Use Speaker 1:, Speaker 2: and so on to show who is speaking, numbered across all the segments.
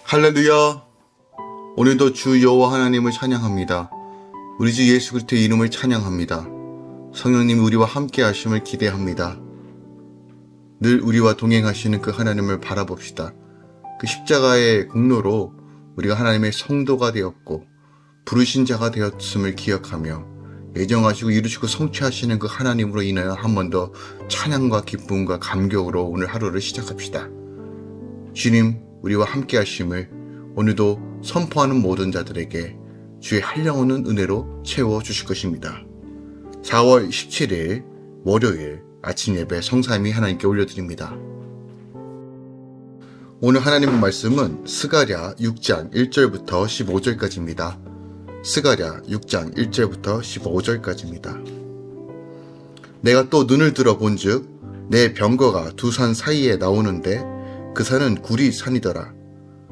Speaker 1: 할렐루야. 오늘도 주 여호와 하나님을 찬양합니다. 우리 주 예수 그리스도의 이름을 찬양합니다. 성령님이 우리와 함께 하심을 기대합니다. 늘 우리와 동행하시는 그 하나님을 바라봅시다. 그 십자가의 공로로 우리가 하나님의 성도가 되었고 부르신 자가 되었음을 기억하며 예정하시고 이루시고 성취하시는 그 하나님으로 인하여 한 번 더 찬양과 기쁨과 감격으로 오늘 하루를 시작합시다. 주님, 우리와 함께 하심을 오늘도 선포하는 모든 자들에게 주의 한량없는 은혜로 채워주실 것입니다. 4월 17일 월요일 아침 예배 성삼위 하나님께 올려드립니다. 오늘 하나님의 말씀은 스가랴 6장 1절부터 15절까지입니다. 스가랴 6장 1절부터 15절까지입니다. 내가 또 눈을 들어 본즉 내 병거가 두 산 사이에 나오는데 그 산은 구리 산이더라.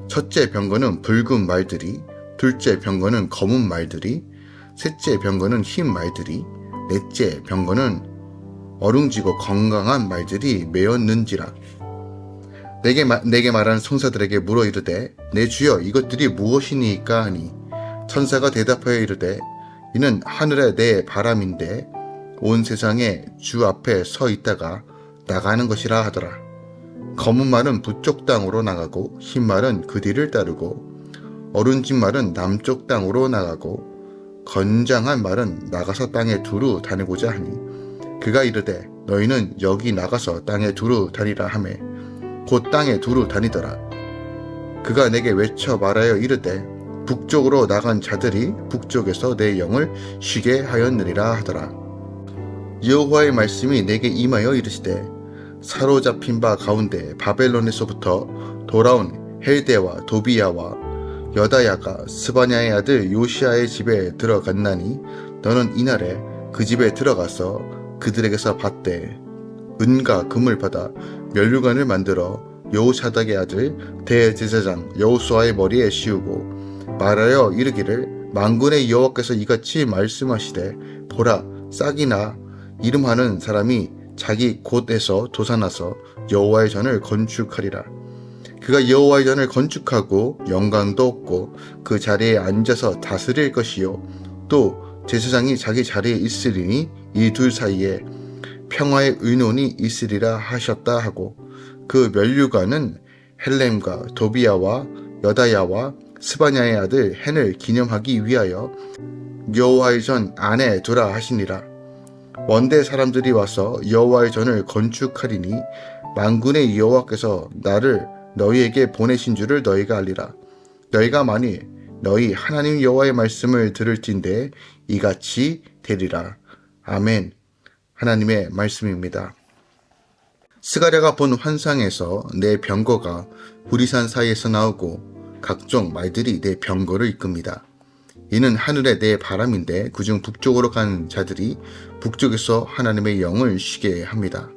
Speaker 1: 첫째 병거는 붉은 말들이, 둘째 병거는 검은 말들이, 셋째 병거는 흰 말들이, 넷째 병거는 어룽지고 건강한 말들이 메었는지라. 내게 말하는 성사들에게 물어 이르되 내 주여 이것들이 무엇이니까 하니 천사가 대답하여 이르되 이는 하늘의 내 바람인데 온 세상에 주 앞에 서 있다가 나가는 것이라 하더라. 검은 말은 북쪽 땅으로 나가고 흰 말은 그 뒤를 따르고 어른진 말은 남쪽 땅으로 나가고 건장한 말은 나가서 땅에 두루 다니고자 하니 그가 이르되 너희는 여기 나가서 땅에 두루 다니라 하매 곧 땅에 두루 다니더라. 그가 내게 외쳐 말하여 이르되 북쪽으로 나간 자들이 북쪽에서 내 영을 쉬게 하였느니라 하더라. 여호와의 말씀이 내게 임하여 이르시되 사로잡힌 바 가운데 바벨론에서부터 돌아온 헬데와 도비야와 여다야가 스바냐의 아들 요시아의 집에 들어갔나니 너는 이날에 그 집에 들어가서 그들에게서 받되 은과 금을 받아 면류관을 만들어 여호사닥의 아들 대제사장 여호수아의 머리에 씌우고 말하여 이르기를 만군의 여호와께서 이같이 말씀하시되 보라 싹이나 이름하는 사람이 자기 곳에서 솟아나서 여호와의 전을 건축하리라. 그가 여호와의 전을 건축하고 영광도 얻고 그 자리에 앉아서 다스릴 것이요 또 제사장이 자기 자리에 있으리니 이 둘 사이에 평화의 의논이 있으리라 하셨다 하고 그 면류관은 헬렘과 도비야와 여다야와 스바냐의 아들 헨을 기념하기 위하여 여호와의 전 안에 두라 하시니라. 원대 사람들이 와서 여호와의 전을 건축하리니 만군의 여호와께서 나를 너희에게 보내신 줄을 너희가 알리라. 너희가 만일 너희 하나님 여호와의 말씀을 들을진대 이같이 되리라. 아멘. 하나님의 말씀입니다. 스가랴가 본 환상에서 내 병거가 구리산 사이에서 나오고 각종 말들이 내 병거를 이끕니다. 이는 하늘의 내 바람인데 그중 북쪽으로 간 자들이 북쪽에서 하나님의 영을 쉬게 합니다.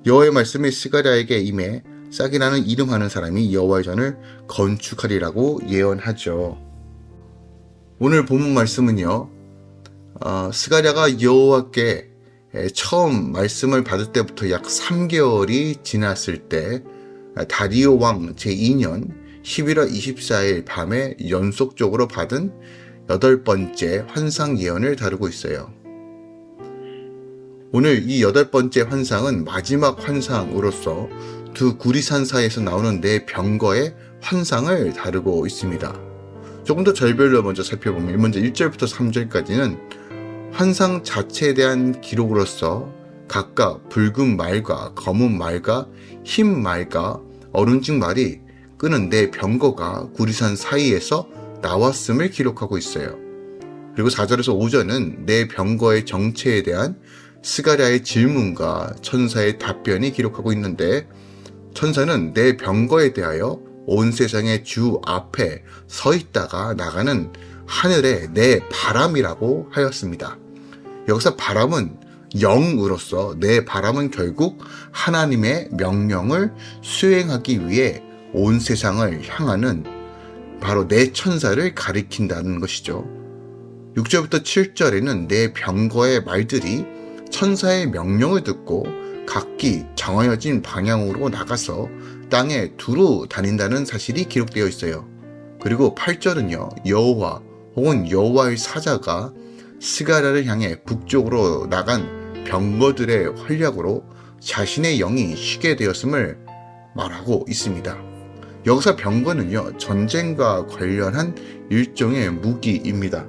Speaker 1: 여호와의 말씀이 스가랴에게 임해 싹이라는 이름하는 사람이 여호와의 전을 건축하리라고 예언하죠. 오늘 본문 말씀은요, 스가랴가 여호와께 처음 말씀을 받을 때부터 약 3개월이 지났을 때 다리오 왕 제2년 11월 24일 밤에 연속적으로 받은 8번째 환상 예언을 다루고 있어요. 오늘 이 8번째 환상은 마지막 환상으로서 두 구리산 사이에서 나오는 네 병거의 환상을 다루고 있습니다. 조금 더 절별로 먼저 살펴보면 먼저 1절부터 3절까지는 환상 자체에 대한 기록으로서 각각 붉은 말과 검은 말과 흰 말과 어른진 말이 끄는 네 병거가 구리산 사이에서 나왔음을 기록하고 있어요. 그리고 4절에서 5절은 네 병거의 정체에 대한 스가랴의 질문과 천사의 답변이 기록하고 있는데 천사는 네 병거에 대하여 온 세상의 주 앞에 서 있다가 나가는 하늘의 내 바람이라고 하였습니다. 여기서 바람은 영으로서 내 바람은 결국 하나님의 명령을 수행하기 위해 온 세상을 향하는 바로 내 천사를 가리킨다는 것이죠. 6절부터 7절에는 내 병거의 말들이 천사의 명령을 듣고 각기 정해진 방향으로 나가서 땅에 두루 다닌다는 사실이 기록되어 있어요. 그리고 8절은요, 여호와 혹은 여호와의 사자가 스가랴를 향해 북쪽으로 나간 병거들의 활약으로 자신의 영이 쉬게 되었음을 말하고 있습니다. 여기서 병거는요, 전쟁과 관련한 일종의 무기입니다.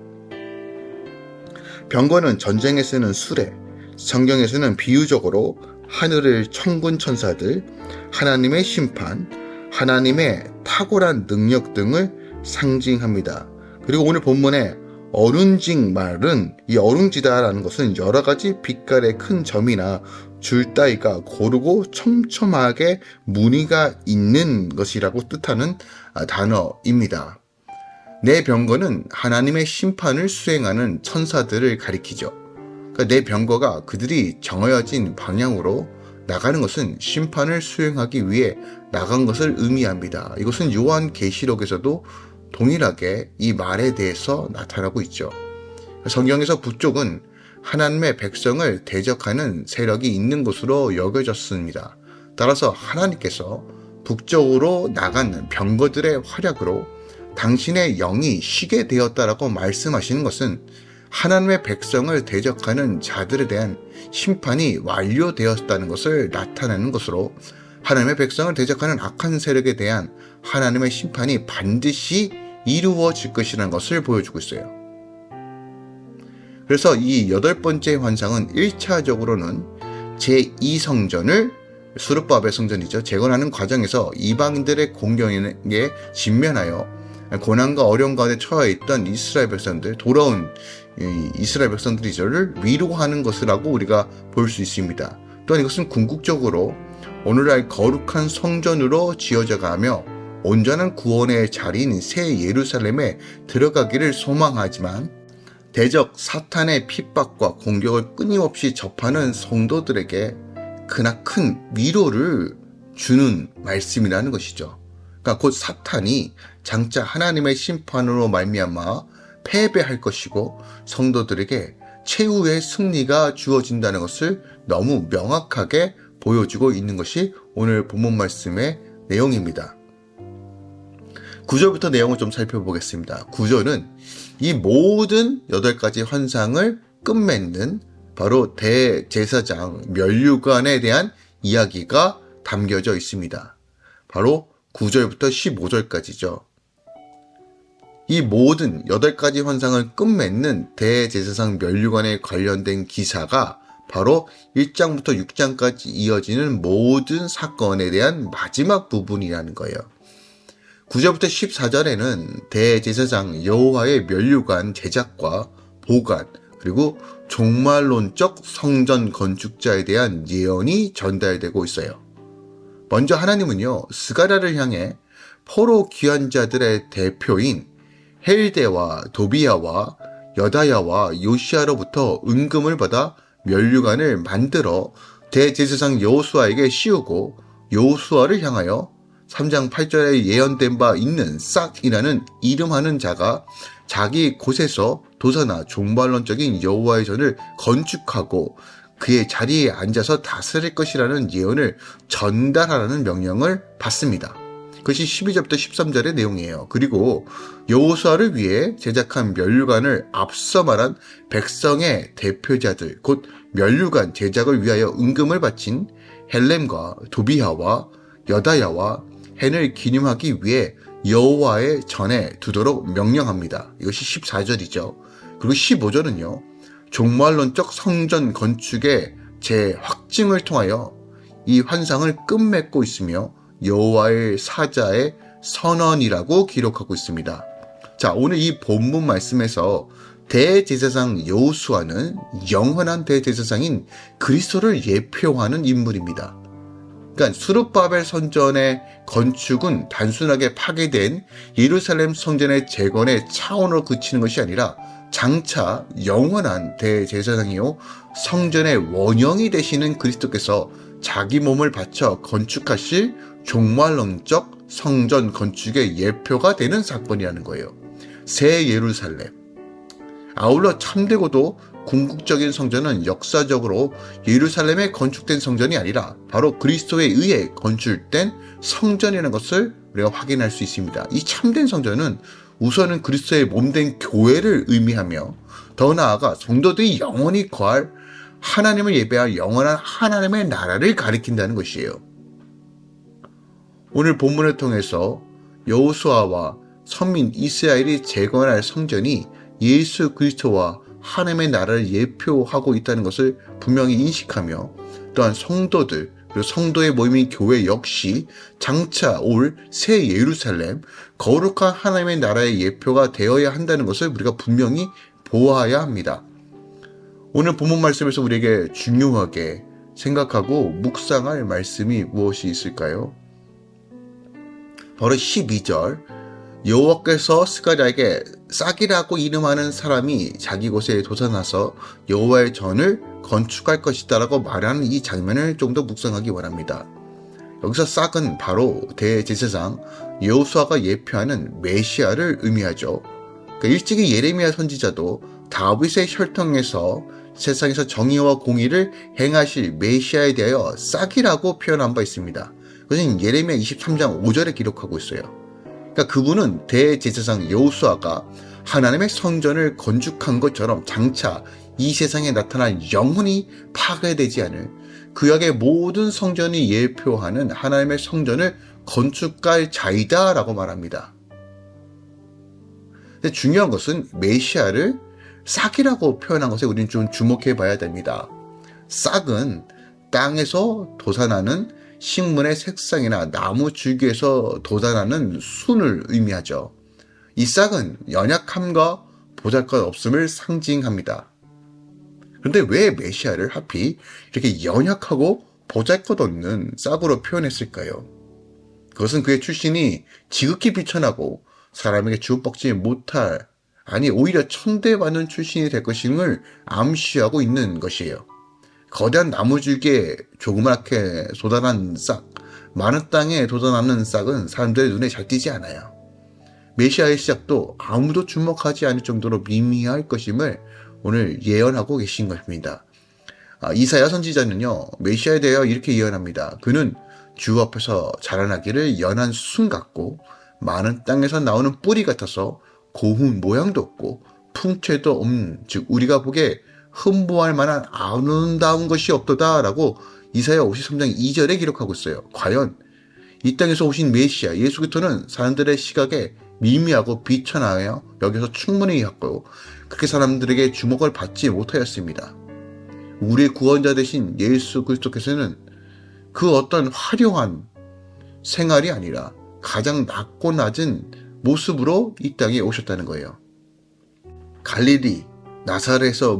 Speaker 1: 병거는 전쟁에 쓰는 수레, 성경에서는 비유적으로 하늘의 천군 천사들, 하나님의 심판, 하나님의 탁월한 능력 등을 상징합니다. 그리고 오늘 본문에 어룬징 말은, 이 어룽지다라는 것은 여러 가지 빛깔의 큰 점이나 줄 따위가 고르고 촘촘하게 무늬가 있는 것이라고 뜻하는 단어입니다. 내 병거는 하나님의 심판을 수행하는 천사들을 가리키죠. 그러니까 내 병거가 그들이 정해진 방향으로 나가는 것은 심판을 수행하기 위해 나간 것을 의미합니다. 이것은 요한계시록에서도 동일하게 이 말에 대해서 나타나고 있죠. 성경에서 북쪽은 하나님의 백성을 대적하는 세력이 있는 곳으로 여겨졌습니다. 따라서 하나님께서 북쪽으로 나간 병거들의 활약으로 당신의 영이 쉬게 되었다라고 말씀하시는 것은 하나님의 백성을 대적하는 자들에 대한 심판이 완료되었다는 것을 나타내는 것으로 하나님의 백성을 대적하는 악한 세력에 대한 하나님의 심판이 반드시 이루어질 것이라는 것을 보여주고 있어요. 그래서 이 8번째 환상은 1차적으로는 제2성전을 수르바벨 성전이죠. 재건하는 과정에서 이방인들의 공격에 직면하여 고난과 어려움 가운데 처해 있던 이스라엘 백성들, 돌아온 이스라엘 백성들이를 위로하는 것이라고 우리가 볼 수 있습니다. 또한 이것은 궁극적으로 오늘날 거룩한 성전으로 지어져 가며 온전한 구원의 자리인 새 예루살렘에 들어가기를 소망하지만 대적 사탄의 핍박과 공격을 끊임없이 접하는 성도들에게 크나큰 위로를 주는 말씀이라는 것이죠. 그러니까 곧 사탄이 장차 하나님의 심판으로 말미암아 패배할 것이고 성도들에게 최후의 승리가 주어진다는 것을 너무 명확하게 보여주고 있는 것이 오늘 본문 말씀의 내용입니다. 9절부터 내용을 좀 살펴보겠습니다. 9절은 이 모든 8가지 환상을 끝맺는 바로 대제사장 면류관에 대한 이야기가 담겨져 있습니다. 바로 9절부터 15절까지죠. 이 모든 8가지 환상을 끝맺는 대제사장 면류관에 관련된 기사가 바로 1장부터 6장까지 이어지는 모든 사건에 대한 마지막 부분이라는 거예요. 9절부터 14절에는 대제사장 여호와의 면류관 제작과 보관, 그리고 종말론적 성전 건축자에 대한 예언이 전달되고 있어요. 먼저 하나님은요, 스가랴를 향해 포로 귀환자들의 대표인 헬데와 도비야와 여다야와 요시아로부터 은금을 받아 면류관을 만들어 대제사장 여호수아에게 씌우고 여호수아를 향하여 3장 8절에 예언된 바 있는 싹이라는 이름하는 자가 자기 곳에서 도사나 종말론적인 여호와의 전을 건축하고 그의 자리에 앉아서 다스릴 것이라는 예언을 전달하라는 명령을 받습니다. 그것이 12절부터 13절의 내용이에요. 그리고 여호수아를 위해 제작한 면류관을 앞서 말한 백성의 대표자들, 곧 면류관 제작을 위하여 은금을 바친 헬렘과 도비야와 여다야와 헨을 기념하기 위해 여호와의 전에 두도록 명령합니다. 이것이 14절이죠. 그리고 15절은요. 종말론적 성전 건축의 재확증을 통하여 이 환상을 끝맺고 있으며 여호와의 사자의 선언이라고 기록하고 있습니다. 자, 오늘 이 본문 말씀에서 대제사장 여호수아는 영원한 대제사장인 그리스도를 예표하는 인물입니다. 그러니까 수르바벨 성전의 건축은 단순하게 파괴된 예루살렘 성전의 재건의 차원으로 그치는 것이 아니라 장차 영원한 대제사장이요 성전의 원형이 되시는 그리스도께서 자기 몸을 바쳐 건축하실 종말론적 성전 건축의 예표가 되는 사건이라는 거예요. 새 예루살렘. 아울러 참되고도 궁극적인 성전은 역사적으로 예루살렘에 건축된 성전이 아니라 바로 그리스도에 의해 건축된 성전이라는 것을 우리가 확인할 수 있습니다. 이 참된 성전은 우선은 그리스도의 몸된 교회를 의미하며 더 나아가 성도들이 영원히 거할 하나님을 예배할 영원한 하나님의 나라를 가리킨다는 것이에요. 오늘 본문을 통해서 여호수아와 선민 이스라엘이 재건할 성전이 예수 그리스도와 하나님의 나라를 예표하고 있다는 것을 분명히 인식하며 또한 성도들 그리고 성도의 모임인 교회 역시 장차 올 새 예루살렘 거룩한 하나님의 나라의 예표가 되어야 한다는 것을 우리가 분명히 보아야 합니다. 오늘 본문 말씀에서 우리에게 중요하게 생각하고 묵상할 말씀이 무엇이 있을까요? 바로 12절 여호와께서 스가랴에게 싹이라고 이름하는 사람이 자기 곳에 솟아나서 여호와의 전을 건축할 것이다 라고 말하는 이 장면을 좀 더 묵상하기 원합니다. 여기서 싹은 바로 대제사장 여호수아가 예표하는 메시아를 의미하죠. 그러니까 일찍이 예레미야 선지자도 다윗의 혈통에서 세상에서 정의와 공의를 행하실 메시아에 대하여 싹이라고 표현한 바 있습니다. 그것은 예레미야 23장 5절에 기록하고 있어요. 그러니까 그분은 대제사장 여호수아가 하나님의 성전을 건축한 것처럼 장차 이 세상에 나타날 영원히 파괴되지 않을 구약의 모든 성전이 예표하는 하나님의 성전을 건축할 자이다 라고 말합니다. 근데 중요한 것은 메시아를 싹이라고 표현한 것에 우리는 좀 주목해 봐야 됩니다. 싹은 땅에서 돋아나는 식물의 색상이나 나무 줄기에서 돋아나는 순을 의미하죠. 이 싹은 연약함과 보잘것없음을 상징합니다. 그런데 왜 메시아를 하필 이렇게 연약하고 보잘것없는 싹으로 표현했을까요? 그것은 그의 출신이 지극히 비천하고 사람에게 주먹박지 못할, 아니 오히려 천대받는 출신이 될 것임을 암시하고 있는 것이에요. 거대한 나무줄기에 조그맣게 솟아난 싹, 많은 땅에 돋아나는 싹은 사람들의 눈에 잘 띄지 않아요. 메시아의 시작도 아무도 주목하지 않을 정도로 미미할 것임을 오늘 예언하고 계신 것입니다. 이사야 선지자는요, 메시아에 대하여 이렇게 예언합니다. 그는 주 앞에서 자라나기를 연한 순 같고 많은 땅에서 나오는 뿌리 같아서 고운 모양도 없고 풍채도 없는, 즉 우리가 보기에 흠모할 만한 아름다운 것이 없도다 라고 이사야 53장 2절에 기록하고 있어요. 과연 이 땅에서 오신 메시아 예수 그리스도는 사람들의 시각에 미미하고 비천하여 여기서 충분히 했고 그렇게 사람들에게 주목을 받지 못하였습니다. 우리의 구원자 되신 예수 그리스도께서는 그 어떤 화려한 생활이 아니라 가장 낮고 낮은 모습으로 이 땅에 오셨다는 거예요. 갈릴리 나사렛에서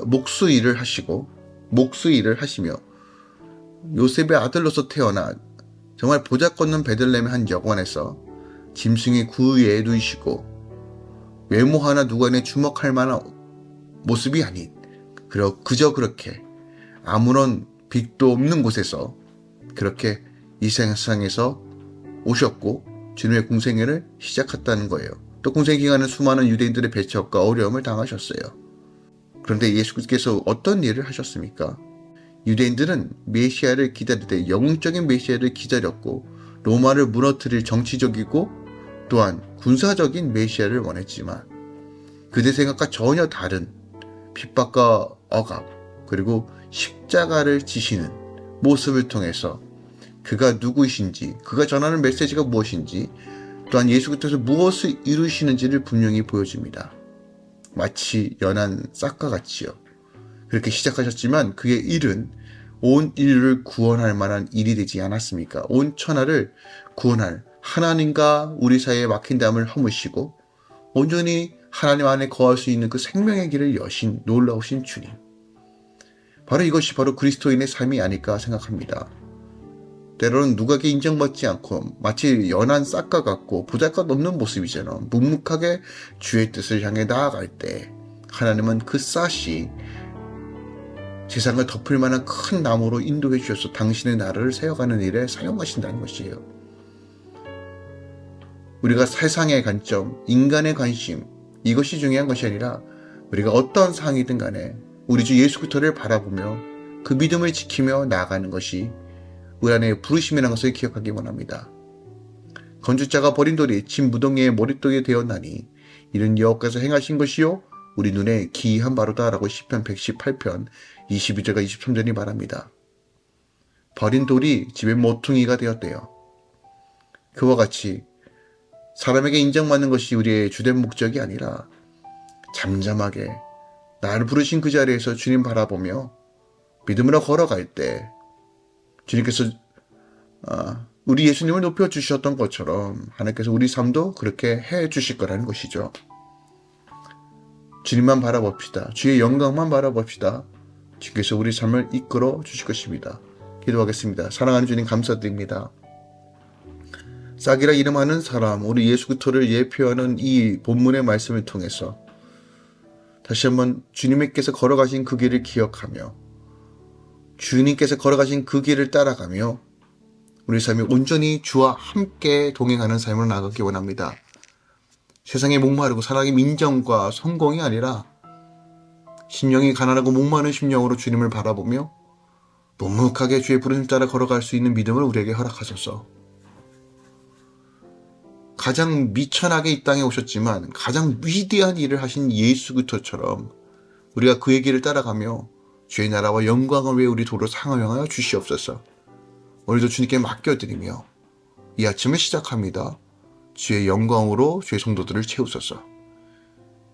Speaker 1: 목수 일을 하시며 요셉의 아들로서 태어나 정말 보잘것없는 베들레헴의 한 여관에서 짐승의 구유에 누이시고 외모 하나 누구에게 주목할 만한 모습이 아닌 그저 그렇게 아무런 빚도 없는 곳에서 그렇게 이 세상에서 오셨고 주님의 공생애를 시작했다는 거예요. 또 공생 기간은 수많은 유대인들의 배척과 어려움을 당하셨어요. 그런데 예수께서 어떤 일을 하셨습니까? 유대인들은 메시아를 기다릴 때 영적인 메시아를 기다렸고 로마를 무너뜨릴 정치적이고 또한 군사적인 메시아를 원했지만 그들 생각과 전혀 다른 핍박과 억압 그리고 십자가를 지시는 모습을 통해서 그가 누구이신지, 그가 전하는 메시지가 무엇인지, 또한 예수 그리스도께서 무엇을 이루시는지를 분명히 보여줍니다. 마치 연한 싹과 같이요. 그렇게 시작하셨지만 그의 일은 온 인류를 구원할 만한 일이 되지 않았습니까? 온 천하를 구원할 하나님과 우리 사이에 막힌 담을 허무시고 온전히 하나님 안에 거할 수 있는 그 생명의 길을 여신 놀라우신 주님. 바로 이것이 바로 그리스도인의 삶이 아닐까 생각합니다. 때로는 누구에게 인정받지 않고 마치 연한 싹과 같고 보잘것없는 모습이처럼 묵묵하게 주의 뜻을 향해 나아갈 때 하나님은 그 싹이 세상을 덮을 만한 큰 나무로 인도해 주셔서 당신의 나라를 세워가는 일에 사용하신다는 것이에요. 우리가 세상의 관점, 인간의 관심 이것이 중요한 것이 아니라 우리가 어떤 상황이든 간에 우리 주 예수 그리스도를 바라보며 그 믿음을 지키며 나아가는 것이 우리 안에 부르심이라는 것을 기억하기 원합니다. 건축자가 버린 돌이 집 무덤의 머릿돌이 되었나니 이는 여호와께서 행하신 것이요 우리 눈에 기이한 바로다라고 시편 118편 22절과 23절이 말합니다. 버린 돌이 집의 모퉁이가 되었대요. 그와 같이 사람에게 인정받는 것이 우리의 주된 목적이 아니라 잠잠하게 나를 부르신 그 자리에서 주님 바라보며 믿음으로 걸어갈 때 주님께서 우리 예수님을 높여주셨던 것처럼 하나님께서 우리 삶도 그렇게 해주실 거라는 것이죠. 주님만 바라봅시다. 주의 영광만 바라봅시다. 주께서 우리 삶을 이끌어 주실 것입니다. 기도하겠습니다. 사랑하는 주님 감사드립니다. 싹이라 이름하는 사람, 우리 예수 그리스도를 예표하는 이 본문의 말씀을 통해서 다시 한번 주님께서 걸어가신 그 길을 기억하며 주님께서 걸어가신 그 길을 따라가며 우리 삶이 온전히 주와 함께 동행하는 삶을 나가기 원합니다. 세상에 목마르고 사랑의 민정과 성공이 아니라 심령이 가난하고 목마른 심령으로 주님을 바라보며 묵묵하게 주의 부르심 따라 걸어갈 수 있는 믿음을 우리에게 허락하소서. 가장 미천하게 이 땅에 오셨지만 가장 위대한 일을 하신 예수 그리스도처럼 우리가 그의 길을 따라가며 주의 나라와 영광을 위해 우리 도로 상하여 주시옵소서. 오늘도 주님께 맡겨드리며 이 아침을 시작합니다. 주의 영광으로 주의 성도들을 채우소서.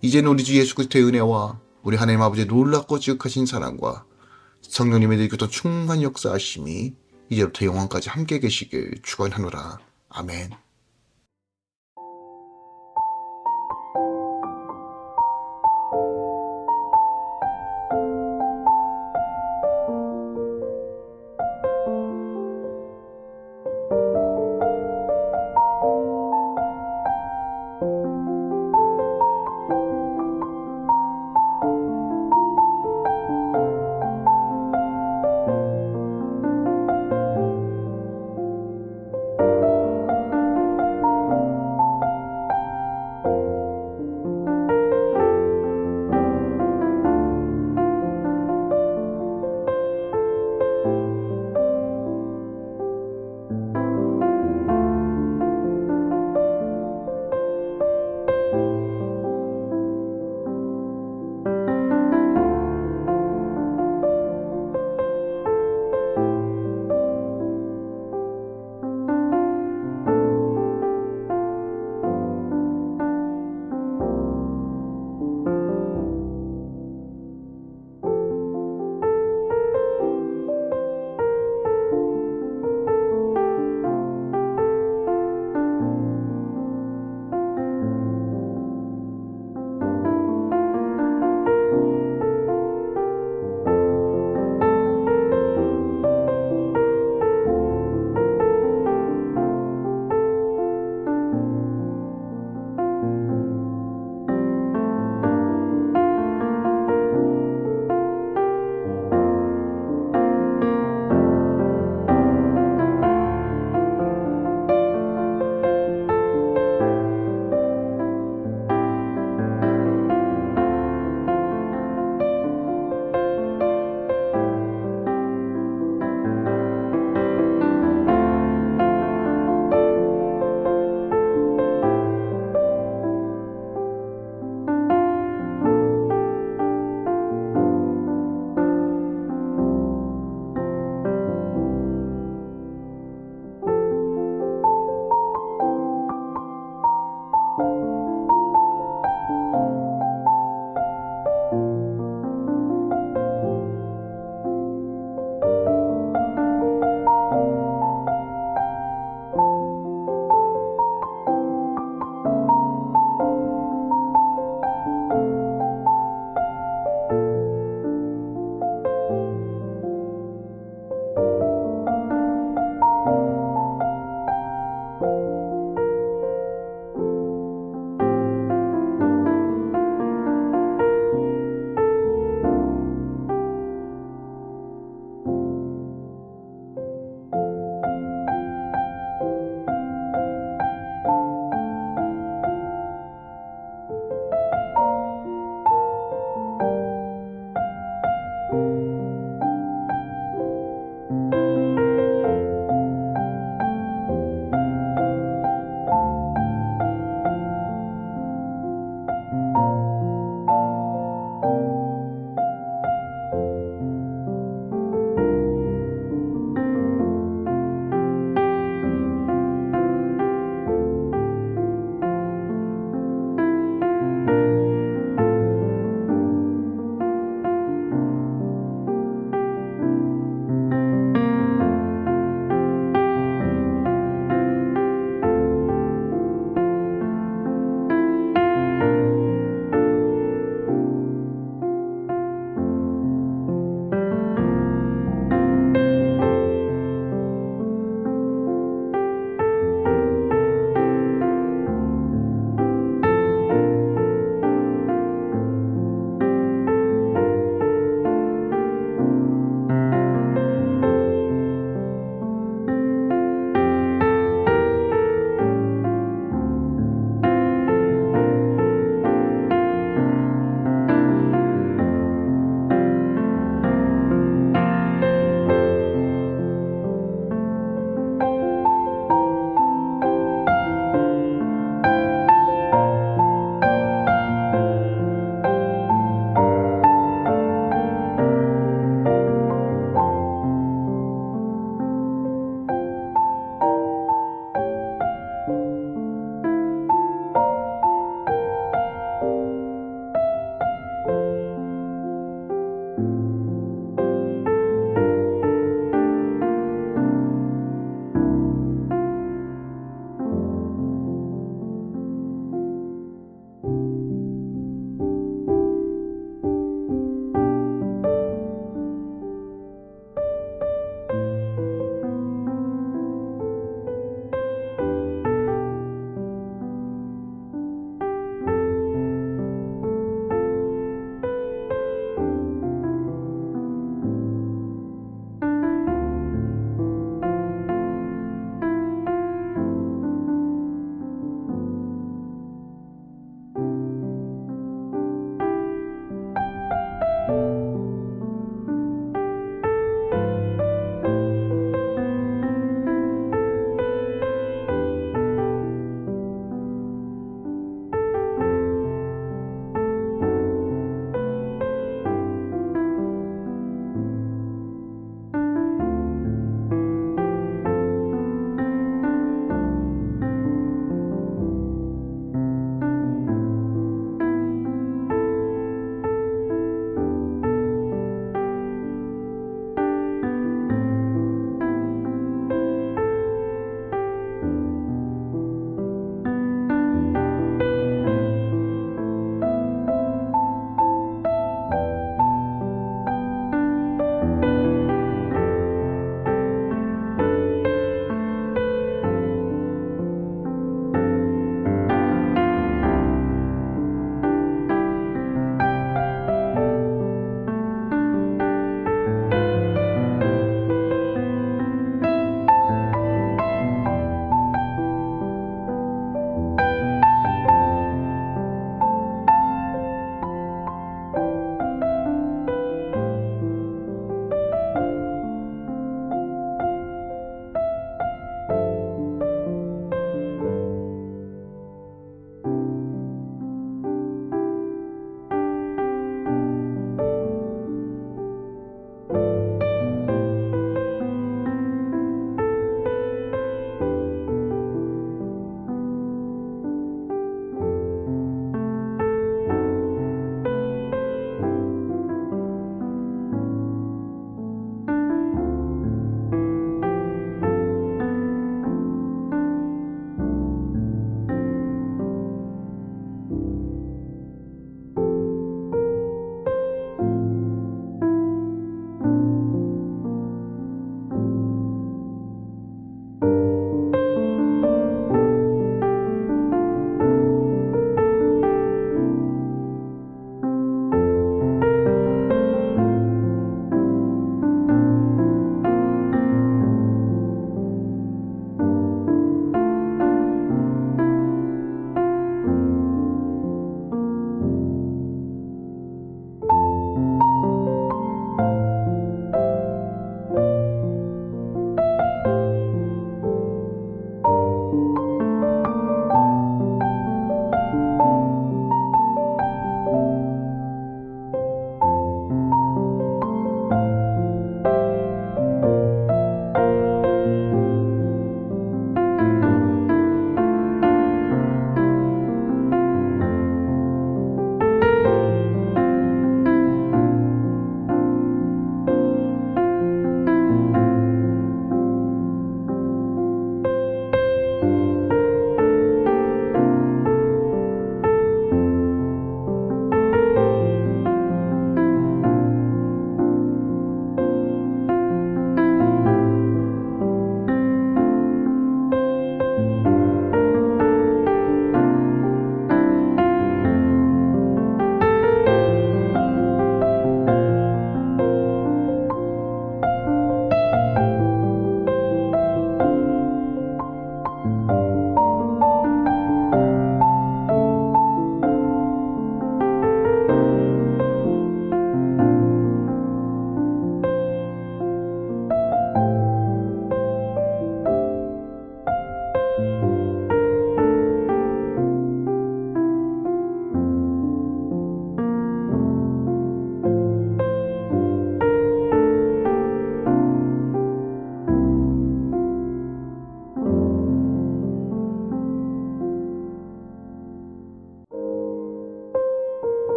Speaker 1: 이제는 우리 주 예수 그리스도의 은혜와 우리 하나님 아버지의 놀랍고 지극하신 사랑과 성령님의 이끌던 충만 역사하심이 이제부터 영원까지 함께 계시길 축원하노라. 아멘.